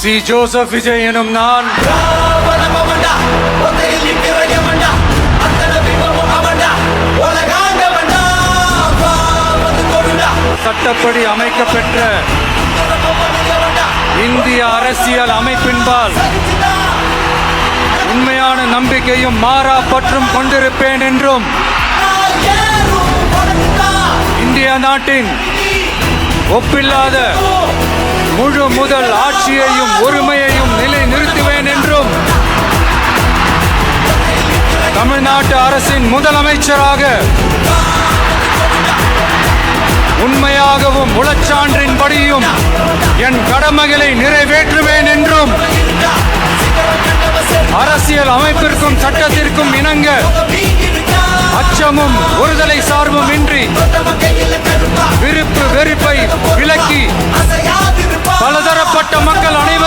C Joseph Vijay எனும் நான் சட்டப்படி அமைக்கப்பெற்ற இந்திய அரசியல் அமைப்பின்பால் உண்மையான நம்பிக்கையும் மாறா பற்றும் கொண்டிருப்பேன் என்றும் இந்திய நாட்டின் ஒப்பில்லாத முழு முதல் ஆட்சியையும் ஒருமையையும் நிலைநிறுத்துவேன் என்றும் தமிழ்நாட்டு அரசின் முதலமைச்சராக உண்மையாகவும் உளச்சான்றின்படியும் என் கடமைகளை நிறைவேற்றுவேன் என்றும் அரசியல் அமைப்பிற்கும் சட்டத்திற்கும் இணங்க அச்சமும் ஒருதலை சார்பும் இன்றி விருப்பு வெறுப்பை விலக்கி பலதரப்பட்ட மக்கள் அனைவரும்